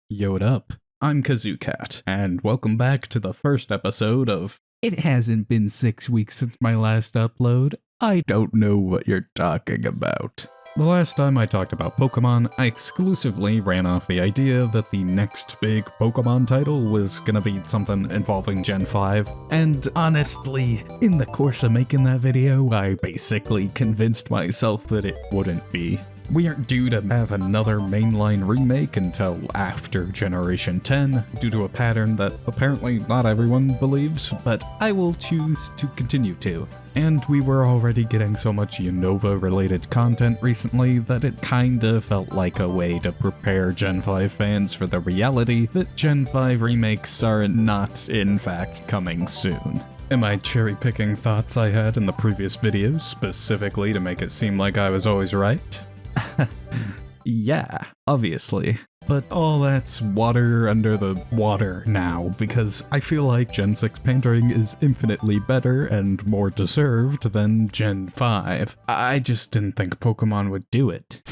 Yo, what up? I'm KazooCat, and welcome back to the first episode of It Hasn't Been 6 Weeks Since My Last Upload. I don't know what you're talking about. The last time I talked about Pokemon, I exclusively ran off the idea that the next big Pokemon title was gonna be something involving Gen 5, and honestly, in the course of making that video, I basically convinced myself that it wouldn't be. We aren't due to have another mainline remake until after Generation 10, due to a pattern that apparently not everyone believes, but I will choose to continue to. And we were already getting so much Unova-related content recently that it kinda felt like a way to prepare Gen 5 fans for the reality that Gen 5 remakes are not, in fact, coming soon. Am I cherry-picking thoughts I had in the previous videos specifically to make it seem like I was always right? Yeah, obviously. But all that's water under the water now, because I feel like Gen 6 Pandering is infinitely better and more deserved than Gen 5. I just didn't think Pokemon would do it.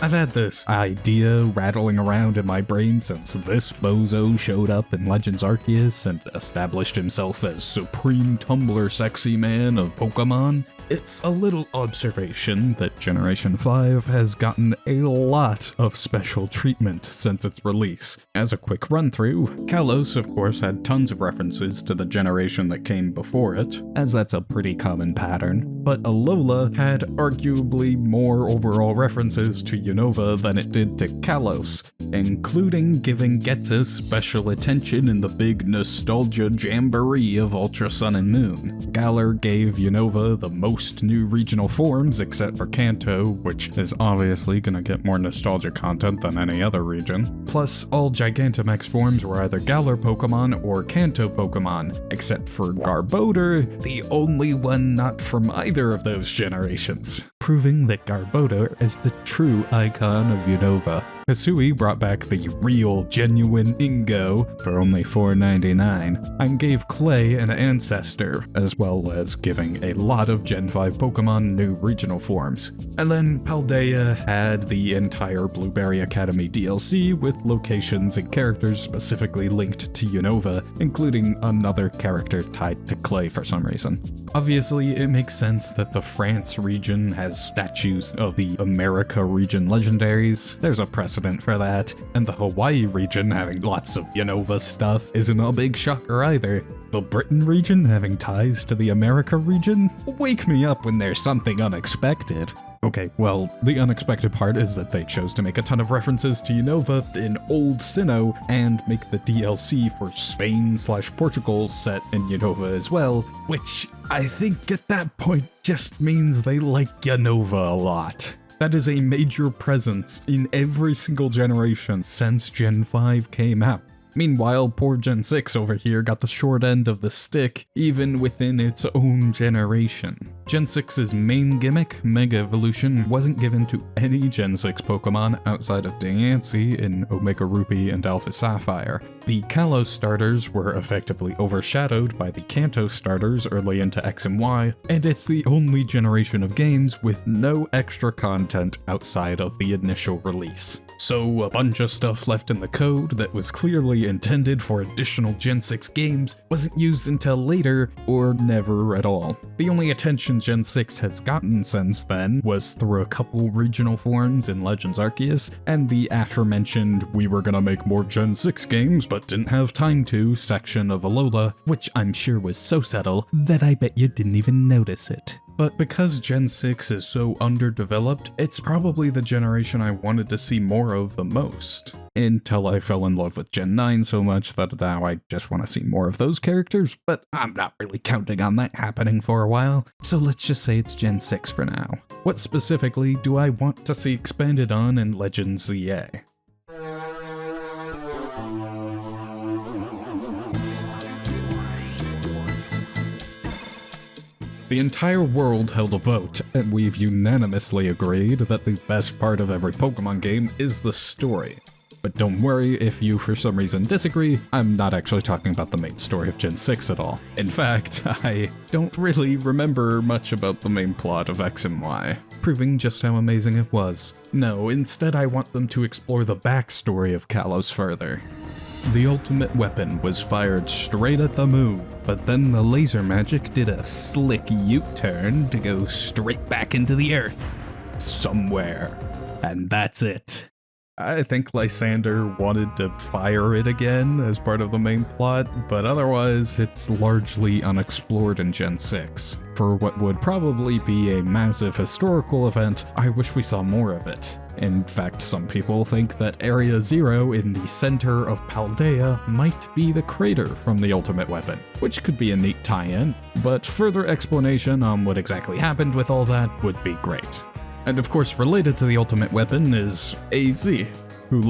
I've had this idea rattling around in my brain since this bozo showed up in Legends Arceus and established himself as Supreme Tumblr Sexy Man of Pokemon. It's a little observation that Generation 5 has gotten a lot of special treatment since its release. As a quick run-through, Kalos of course had tons of references to the generation that came before it, as that's a pretty common pattern, but Alola had arguably more overall references to Unova than it did to Kalos, including giving Ghetsis special attention in the big nostalgia jamboree of Ultra Sun and Moon. Galar gave Unova the most new regional forms except for Kanto, which is obviously gonna get more nostalgia content than any other region. Plus, all Gigantamax forms were either Galar Pokemon or Kanto Pokemon, except for Garbodor, the only one not from either of those generations, proving that Garbodor is the true icon of Unova. Hisui brought back the real, genuine Ingo for only $4.99, and gave Clay an ancestor, as well as giving a lot of Gen 5 Pokemon new regional forms. And then Paldea had the entire Blueberry Academy DLC with locations and characters specifically linked to Unova, including another character tied to Clay for some reason. Obviously, it makes sense that the France region has statues of the America region legendaries. There's a precedent for that, and the Hawaii region having lots of Unova stuff isn't a big shocker either. The Britain region having ties to the America region? Wake me up when there's something unexpected. Okay, well, the unexpected part is that they chose to make a ton of references to Unova in Old Sinnoh and make the DLC for Spain/Portugal set in Unova as well, which I think at that point just means they like Unova a lot. That is a major presence in every single generation since Gen 5 came out. Meanwhile, poor Gen 6 over here got the short end of the stick, even within its own generation. Gen 6's main gimmick, Mega Evolution, wasn't given to any Gen 6 Pokemon outside of Diancie in Omega Ruby and Alpha Sapphire. The Kalos starters were effectively overshadowed by the Kanto starters early into X and Y, and it's the only generation of games with no extra content outside of the initial release. So a bunch of stuff left in the code that was clearly intended for additional Gen 6 games wasn't used until later, or never at all. The only attention Gen 6 has gotten since then was through a couple regional forms in Legends Arceus, and the aforementioned "we were gonna make more Gen 6 games but didn't have time to" section of Alola, which I'm sure was so subtle that I bet you didn't even notice it. But because Gen 6 is so underdeveloped, it's probably the generation I wanted to see more of the most. Until I fell in love with Gen 9 so much that now I just want to see more of those characters, but I'm not really counting on that happening for a while, so let's just say it's Gen 6 for now. What specifically do I want to see expanded on in Legends ZA? The entire world held a vote, and we've unanimously agreed that the best part of every Pokemon game is the story. But don't worry if you for some reason disagree, I'm not actually talking about the main story of Gen 6 at all. In fact, I don't really remember much about the main plot of X and Y, proving just how amazing it was. No, instead I want them to explore the backstory of Kalos further. The ultimate weapon was fired straight at the moon, but then the laser magic did a slick U-turn to go straight back into the earth. Somewhere. And that's it. I think Lysander wanted to fire it again as part of the main plot, but otherwise it's largely unexplored in Gen 6. For what would probably be a massive historical event, I wish we saw more of it. In fact, some people think that Area Zero in the center of Paldea might be the crater from the ultimate weapon, which could be a neat tie-in, but further explanation on what exactly happened with all that would be great. And of course, related to the ultimate weapon is AZ, who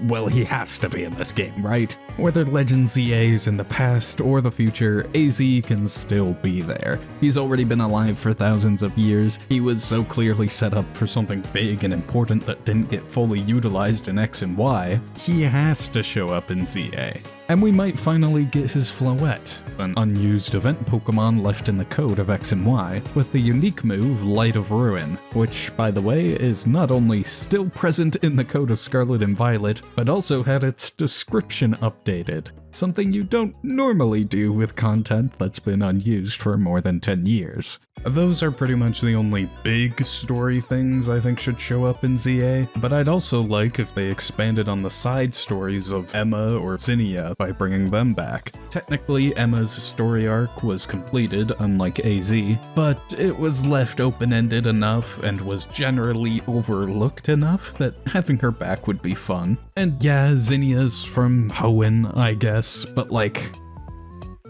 well, he has to be in this game, right? Whether Legend ZA is in the past or the future, AZ can still be there. He's already been alive for thousands of years. He was so clearly set up for something big and important that didn't get fully utilized in X and Y. He has to show up in ZA. And we might finally get his Floette, an unused event Pokemon left in the code of X and Y, with the unique move Light of Ruin, which, by the way, is not only still present in the code of Scarlet and Violet, but also had its description updated, something you don't normally do with content that's been unused for more than 10 years. Those are pretty much the only big story things I think should show up in ZA, but I'd also like if they expanded on the side stories of Emma or Zinnia by bringing them back. Technically, Emma's story arc was completed, unlike AZ, but it was left open-ended enough and was generally overlooked enough that having her back would be fun. And yeah, Zinnia's from Hoenn, I guess, but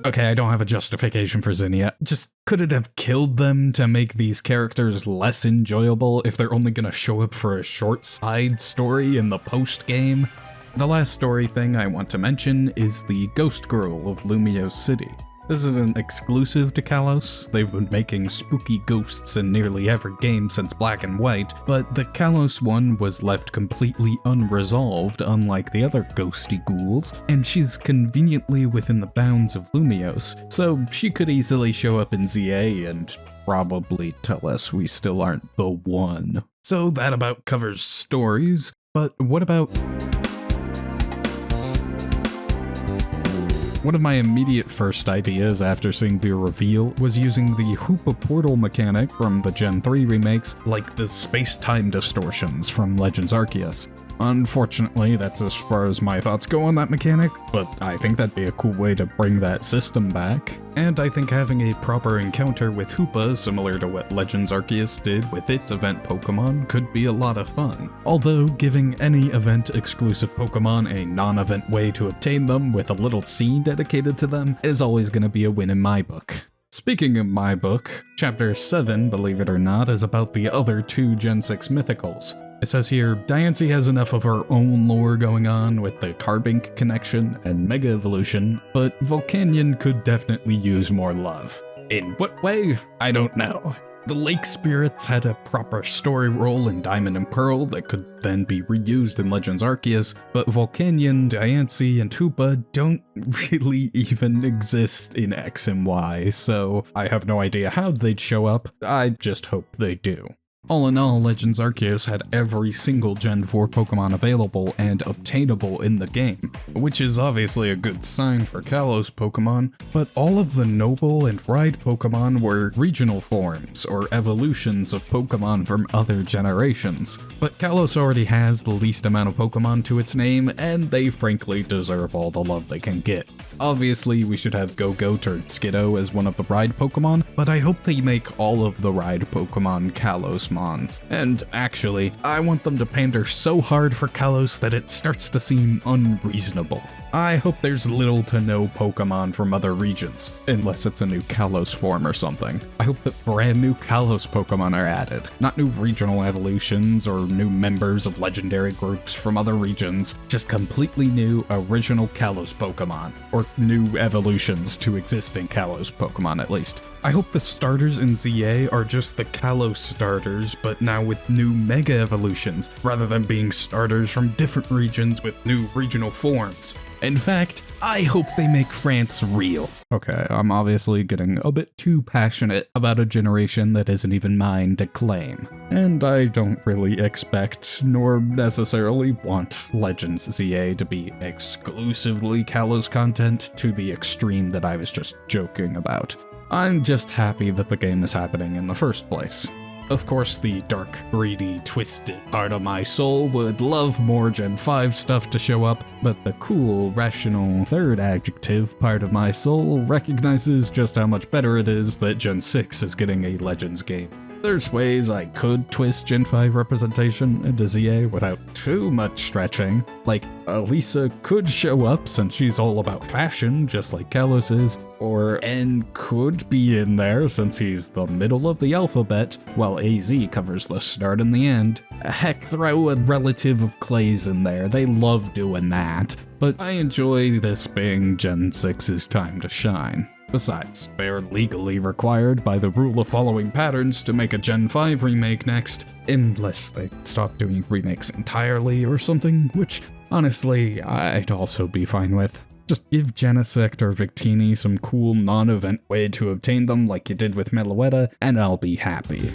okay, I don't have a justification for Zinnia. Just could it have killed them to make these characters less enjoyable if they're only gonna show up for a short side story in the post-game? The last story thing I want to mention is the Ghost Girl of Lumiose City. This isn't exclusive to Kalos. They've been making spooky ghosts in nearly every game since Black and White, but the Kalos one was left completely unresolved, unlike the other ghosty ghouls, and she's conveniently within the bounds of Lumiose, so she could easily show up in ZA and probably tell us we still aren't the one. So that about covers stories, but what about... One of my immediate first ideas after seeing the reveal was using the Hoopa portal mechanic from the Gen 3 remakes, like the space-time distortions from Legends Arceus. Unfortunately, that's as far as my thoughts go on that mechanic, but I think that'd be a cool way to bring that system back. And I think having a proper encounter with Hoopa, similar to what Legends Arceus did with its event Pokemon, could be a lot of fun. Although, giving any event-exclusive Pokemon a non-event way to obtain them with a little scene dedicated to them is always going to be a win in my book. Speaking of my book, Chapter 7, believe it or not, is about the other two Gen 6 mythicals. It says here, Diancie has enough of her own lore going on with the Carbink connection and Mega Evolution, but Volcanion could definitely use more love. In what way? I don't know. The Lake Spirits had a proper story role in Diamond and Pearl that could then be reused in Legends Arceus, but Volcanion, Diancie, and Hoopa don't really even exist in X and Y, so I have no idea how they'd show up. I just hope they do. All in all, Legends Arceus had every single Gen 4 Pokemon available and obtainable in the game, which is obviously a good sign for Kalos Pokemon, but all of the Noble and Ride Pokemon were regional forms or evolutions of Pokemon from other generations. But Kalos already has the least amount of Pokemon to its name, and they frankly deserve all the love they can get. Obviously, we should have Go-Goat or Skiddo as one of the Ride Pokemon, but I hope they make all of the Ride Pokemon Kalos mons. And actually, I want them to pander so hard for Kalos that it starts to seem unreasonable. I hope there's little to no Pokemon from other regions, unless it's a new Kalos form or something. I hope that brand new Kalos Pokemon are added, not new regional evolutions or new members of legendary groups from other regions, just completely new original Kalos Pokemon, or new evolutions to existing Kalos Pokemon at least. I hope the starters in ZA are just the Kalos starters, but now with new Mega evolutions, rather than being starters from different regions with new regional forms. In fact, I hope they make France real. Okay, I'm obviously getting a bit too passionate about a generation that isn't even mine to claim. And I don't really expect, nor necessarily want, Legends ZA to be exclusively Kalos content to the extreme that I was just joking about. I'm just happy that the game is happening in the first place. Of course, the dark, greedy, twisted part of my soul would love more Gen 5 stuff to show up, but the cool, rational, third adjective part of my soul recognizes just how much better it is that Gen 6 is getting a Legends game. There's ways I could twist Gen 5 representation into ZA without too much stretching. Like, Elisa could show up since she's all about fashion, just like Kalos is, or N could be in there since he's the middle of the alphabet, while AZ covers the start and the end. Heck, throw a relative of Clay's in there, they love doing that. But I enjoy this being Gen 6's time to shine. Besides, they're legally required by the rule of following patterns to make a Gen 5 remake next, unless they stop doing remakes entirely or something, which, honestly, I'd also be fine with. Just give Genesect or Victini some cool non-event way to obtain them like you did with Meloetta, and I'll be happy.